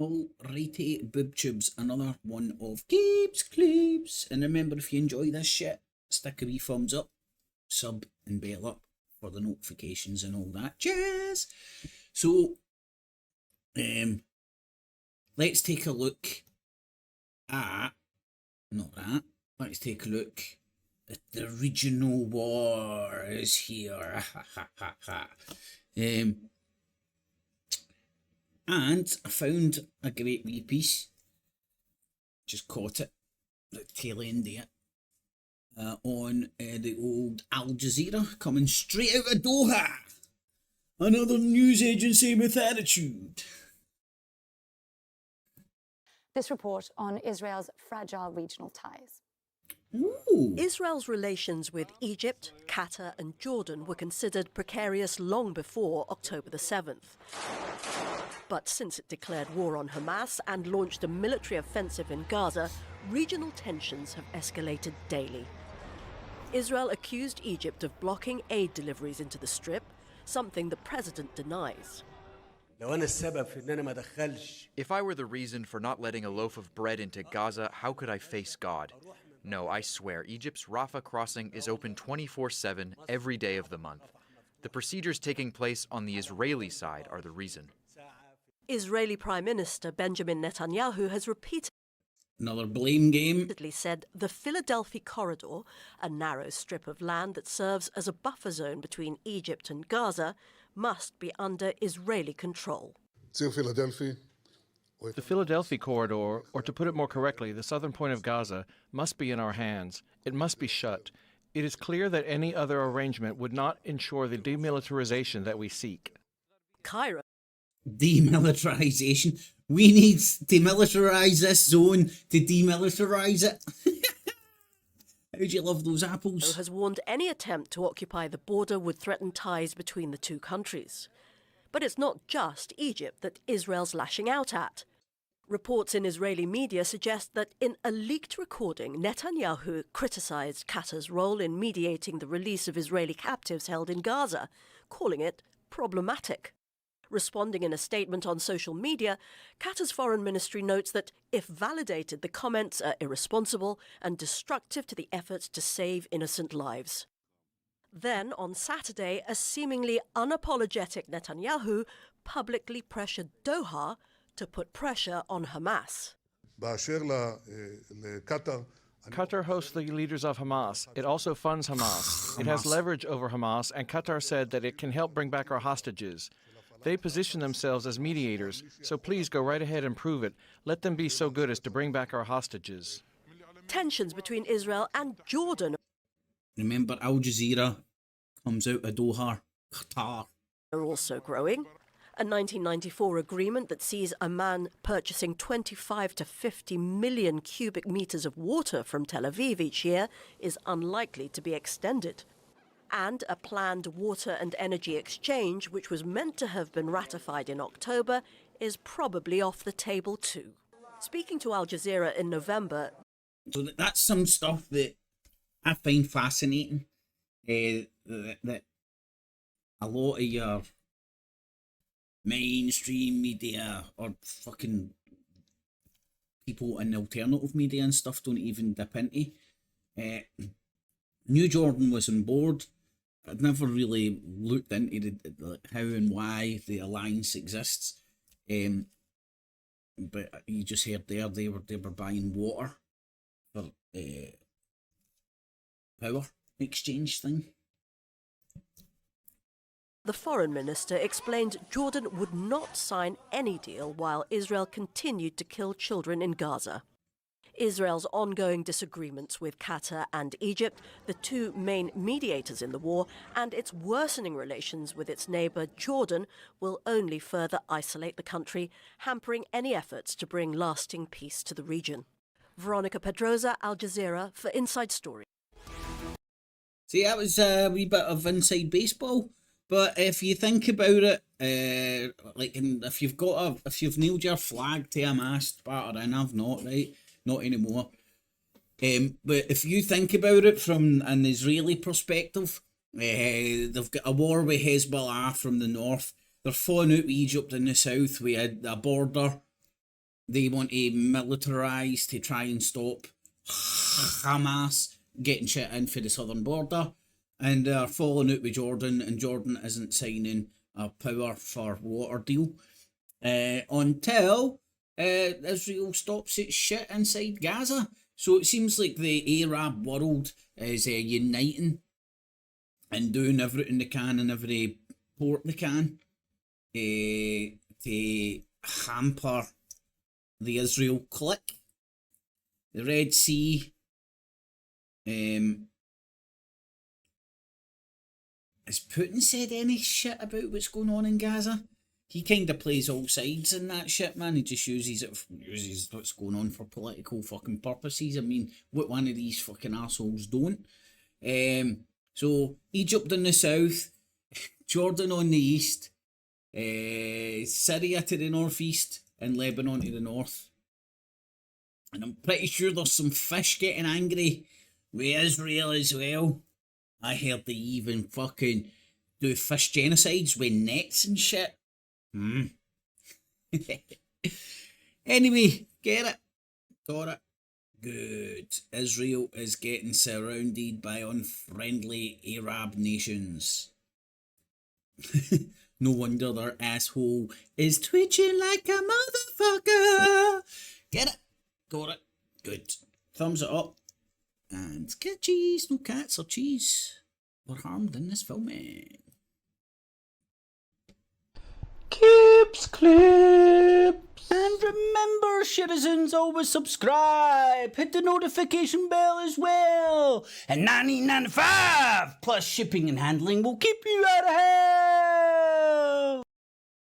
Alrighty, boob tubes, another one of Gabe's Clubs. And remember, if you enjoy this shit, stick a wee thumbs up, sub and bell up for the notifications and all that jazz. So, let's take a look at, not that, let's take a look at the regional wars here. And I found a great wee piece, just caught it, the tail end of it, on the old Al Jazeera, coming straight out of Doha. Another news agency with attitude. This report on Israel's fragile regional ties. Ooh. Israel's relations with Egypt, Qatar and Jordan were considered precarious long before October the 7th. But since it declared war on Hamas and launched a military offensive in Gaza, regional tensions have escalated daily. Israel accused Egypt of blocking aid deliveries into the Strip, something the president denies. If I were the reason for not letting a loaf of bread into Gaza, how could I face God? No, I swear, Egypt's Rafah crossing is open 24/7 every day of the month. The procedures taking place on the Israeli side are the reason. Israeli Prime Minister Benjamin Netanyahu has repeatedly Another blame game. said the Philadelphia corridor, a narrow strip of land that serves as a buffer zone between Egypt and Gaza, must be under Israeli control. The Philadelphia corridor, or to put it more correctly, the southern point of Gaza, must be in our hands. It must be shut. It is clear that any other arrangement would not ensure the demilitarization that we seek. Cairo Demilitarization. We need to demilitarize this zone to demilitarize it. How do you love those apples? has warned any attempt to occupy the border would threaten ties between the two countries. But it's not just Egypt that Israel's lashing out at. Reports in Israeli media suggest that in a leaked recording, Netanyahu criticised Qatar's role in mediating the release of Israeli captives held in Gaza, calling it problematic. Responding in a statement on social media, Qatar's foreign ministry notes that, if validated, the comments are irresponsible and destructive to the efforts to save innocent lives. Then, on Saturday, a seemingly unapologetic Netanyahu publicly pressured Doha to put pressure on Hamas. Qatar hosts the leaders of Hamas. It also funds Hamas. It has leverage over Hamas, and Qatar said that it can help bring back our hostages. They position themselves as mediators, so please go right ahead and prove it. Let them be so good as to bring back our hostages. Tensions between Israel and Jordan Remember, Al Jazeera comes out of Doha, Qatar. are also growing. A 1994 agreement that sees Amman purchasing 25 to 50 million cubic meters of water from Tel Aviv each year is unlikely to be extended. And a planned water and energy exchange, which was meant to have been ratified in October, is probably off the table too. Speaking to Al Jazeera in November, So that's some stuff that I find fascinating. That a lot of your mainstream media or fucking people in alternative media and stuff don't even dip into. New Jordan was on board. I'd never really looked into the how and why the alliance exists. But you just heard there they were buying water for power exchange thing. the foreign minister explained Jordan would not sign any deal while Israel continued to kill children in Gaza. Israel's ongoing disagreements with Qatar and Egypt, the two main mediators in the war, and its worsening relations with its neighbour Jordan will only further isolate the country, hampering any efforts to bring lasting peace to the region. Veronica Pedrosa, Al Jazeera, for Inside Story. See, that was a wee bit of inside baseball. But if you think about it, if you've nailed your flag to a mast, batter in, I've not, right? Not anymore. But if you think about it from an Israeli perspective, they've got a war with Hezbollah from the north. They're falling out with Egypt in the south. We had a border they want to militarise to try and stop Hamas getting shit in for the southern border, and they're falling out with Jordan, and Jordan isn't signing a power for water deal until Israel stops its shit inside Gaza. So it seems like the Arab world is uniting and doing everything they can in every port they can to hamper the Israel clique. The Red Sea has Putin said any shit about what's going on in Gaza? He kind of plays all sides in that shit, man. He just uses what's going on for political fucking purposes. I mean, what one of these fucking assholes don't? So, Egypt in the south, Jordan on the east, Syria to the northeast, and Lebanon to the north. And I'm pretty sure there's some fish getting angry with Israel as well. I heard they even fucking do fish genocides with nets and shit. Anyway, get it? Got it? Good. Israel is getting surrounded by unfriendly Arab nations. No wonder their asshole is twitching like a motherfucker. Get it? Got it? Good. Thumbs it up. And cat cheese. No cats or cheese were harmed in this filming. Clips. And remember, citizens, always subscribe. Hit the notification bell as well. And $19.95 plus shipping and handling will keep you out of hell.